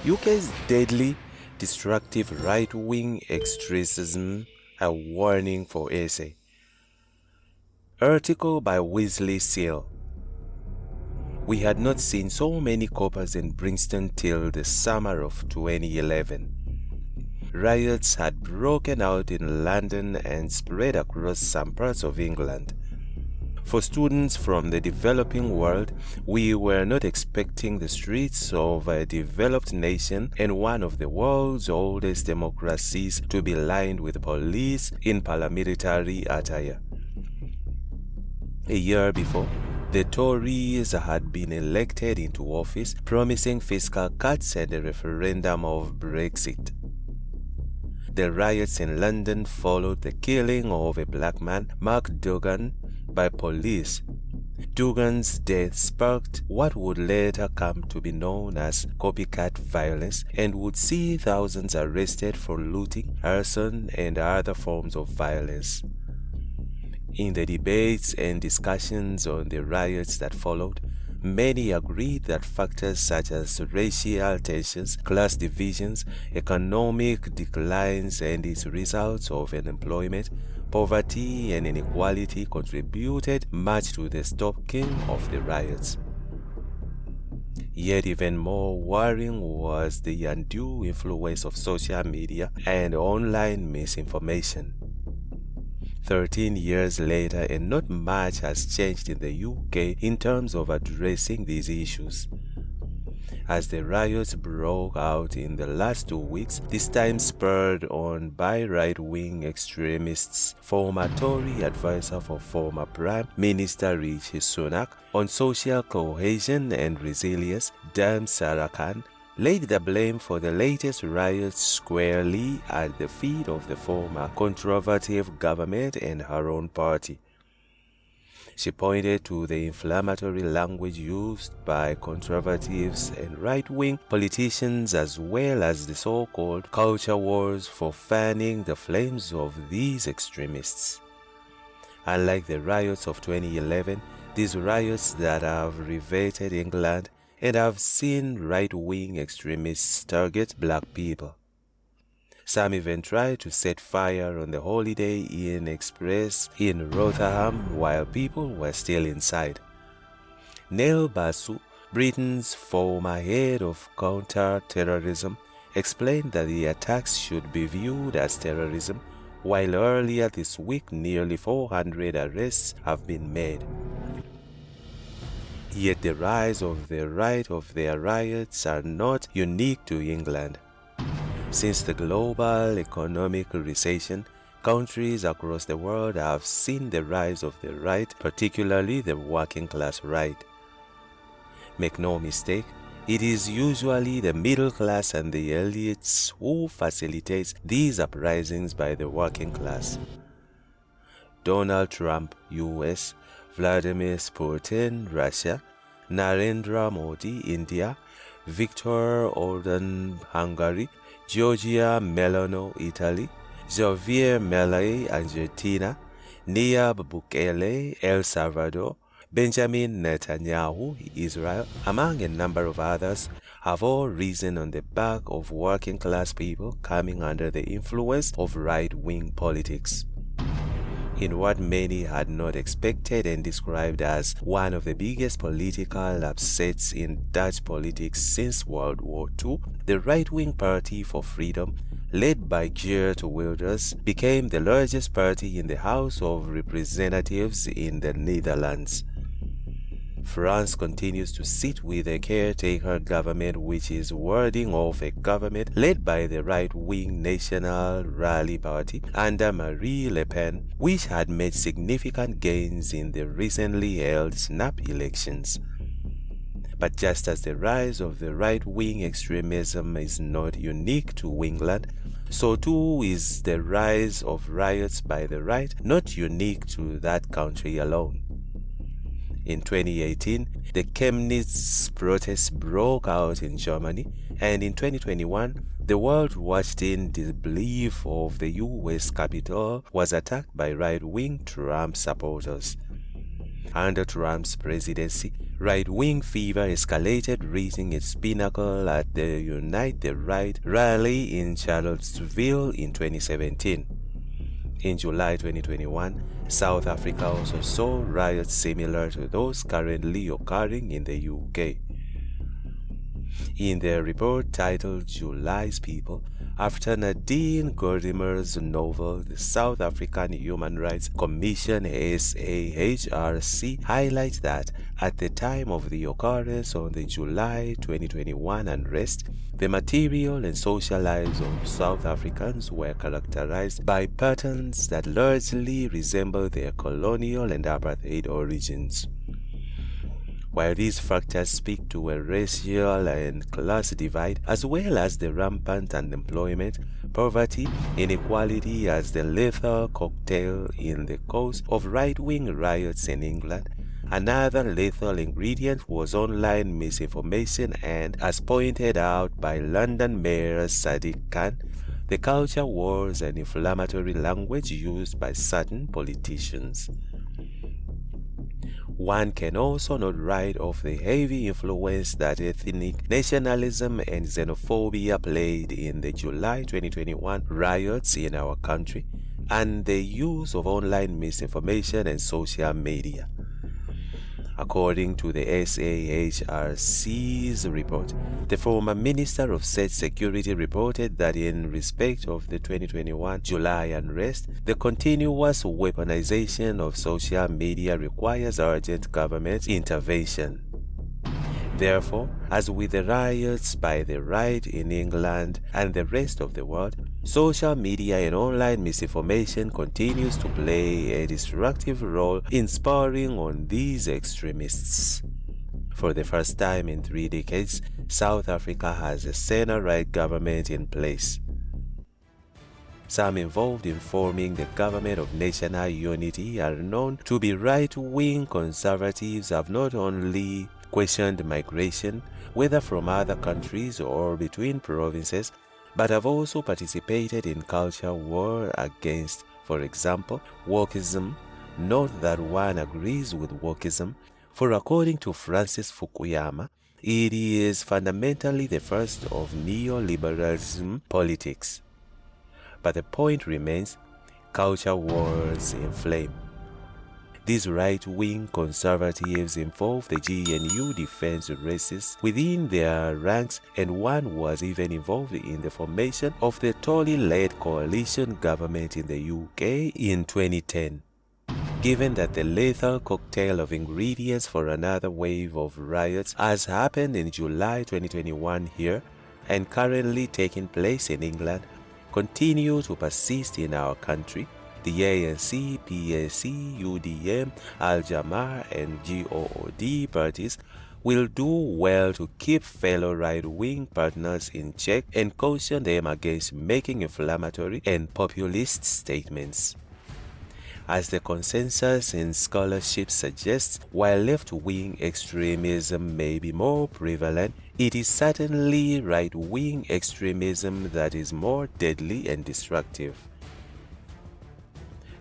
UK's deadly, destructive right-wing extremism, a warning for SA. Article by Wesley Seale. We had not seen so many coppers in Brixton till the summer of 2011. Riots had broken out in London and spread across some parts of England. For students from the developing world, we were not expecting the streets of a developed nation and one of the world's oldest democracies to be lined with police in paramilitary attire. A year before, the Tories had been elected into office, promising fiscal cuts and a referendum of Brexit. The riots in London followed the killing of a black man, Mark Duggan, by police. Duggan's death sparked what would later come to be known as copycat violence and would see thousands arrested for looting, arson, and other forms of violence. In the debates and discussions on the riots that followed, many agreed that factors such as racial tensions, class divisions, economic declines, and its results of unemployment, poverty, and inequality contributed much to the stoking of the riots. Yet even more worrying was the undue influence of social media and online misinformation. 13 years later, and not much has changed in the UK in terms of addressing these issues. As the riots broke out in the last 2 weeks, this time spurred on by right-wing extremists, former Tory advisor for former Prime Minister Rishi Sunak on social cohesion and resilience, Dan Sarakan, laid the blame for the latest riots squarely at the feet of the former conservative government and her own party. She pointed to the inflammatory language used by conservatives and right-wing politicians, as well as the so-called culture wars for fanning the flames of these extremists. Unlike the riots of 2011, these riots that have riveted England and have seen right-wing extremists target black people. Some even tried to set fire on the Holiday Inn Express in Rotherham while people were still inside. Neil Basu, Britain's former head of counter-terrorism, explained that the attacks should be viewed as terrorism, while earlier this week nearly 400 arrests have been made. Yet the rise of the right of their riots are not unique to England. Since the global economic recession, countries across the world have seen the rise of the right, particularly the working class right. Make no mistake, it is usually the middle class and the elites who facilitate these uprisings by the working class. Donald Trump, US, Vladimir Putin, Russia, Narendra Modi, India, Viktor Orban, Hungary, Giorgia Meloni, Italy, Javier Milei, Argentina, Nayib Bukele, El Salvador, Benjamin Netanyahu, Israel, among a number of others, have all risen on the back of working-class people coming under the influence of right-wing politics. In what many had not expected and described as one of the biggest political upsets in Dutch politics since World War II, the right-wing Party for Freedom, led by Geert Wilders, became the largest party in the House of Representatives in the Netherlands. France continues to sit with a caretaker government which is warding off a government led by the right-wing National Rally Party under Marine Le Pen, which had made significant gains in the recently held snap elections. But just as the rise of the right-wing extremism is not unique to England, so too is the rise of riots by the right not unique to that country alone. In 2018, the Chemnitz protests broke out in Germany, and in 2021, the world watched in disbelief of the US Capitol was attacked by right-wing Trump supporters. Under Trump's presidency, right-wing fever escalated, reaching its pinnacle at the Unite the Right rally in Charlottesville in 2017. In July 2021, South Africa also saw riots similar to those currently occurring in the UK. In their report titled July's People, after Nadine Gordimer's novel, the South African Human Rights Commission SAHRC highlights that at the time of the occurrence of the July 2021 unrest, the material and social lives of South Africans were characterized by patterns that largely resemble their colonial and apartheid origins. While these factors speak to a racial and class divide, as well as the rampant unemployment, poverty, inequality as the lethal cocktail in the cause of right-wing riots in England, another lethal ingredient was online misinformation and, as pointed out by London Mayor Sadiq Khan, the culture wars and inflammatory language used by certain politicians. One can also not write off the heavy influence that ethnic nationalism and xenophobia played in the July 2021 riots in our country and the use of online misinformation and social media. According to the SAHRC's report, the former Minister of State Security reported that in respect of the 2021 July unrest, the continuous weaponization of social media requires urgent government intervention. Therefore, as with the riots by the right in England and the rest of the world, social media and online misinformation continues to play a destructive role in spurring on these extremists. For the first time in 3 decades, South Africa has a center-right government in place. Some involved in forming the government of national unity are known to be right-wing conservatives have not only questioned migration, whether from other countries or between provinces, but have also participated in culture war against, for example, wokeism. Note that one agrees with wokeism, for according to Francis Fukuyama, it is fundamentally the first of neoliberalism politics. But the point remains, culture wars inflame. These right-wing conservatives involve the GNU defense races within their ranks, and one was even involved in the formation of the Tory-led coalition government in the UK in 2010. Given that the lethal cocktail of ingredients for another wave of riots has happened in July 2021 here and currently taking place in England, continue to persist in our country, the ANC, PAC, UDM, Al-Jamar and GOOD parties will do well to keep fellow right-wing partners in check and caution them against making inflammatory and populist statements. As the consensus in scholarship suggests, while left-wing extremism may be more prevalent, it is certainly right-wing extremism that is more deadly and destructive.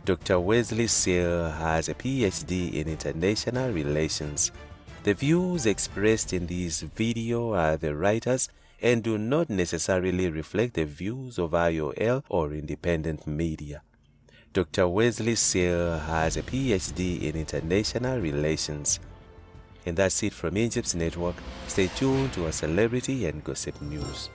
Dr. Wesley Seale has a PhD in international relations. The views expressed in this video are the writers and do not necessarily reflect the views of IOL or independent media. Dr. Wesley Seale has a PhD in international relations. And that's it from Injibs Network. Stay tuned to our celebrity and gossip news.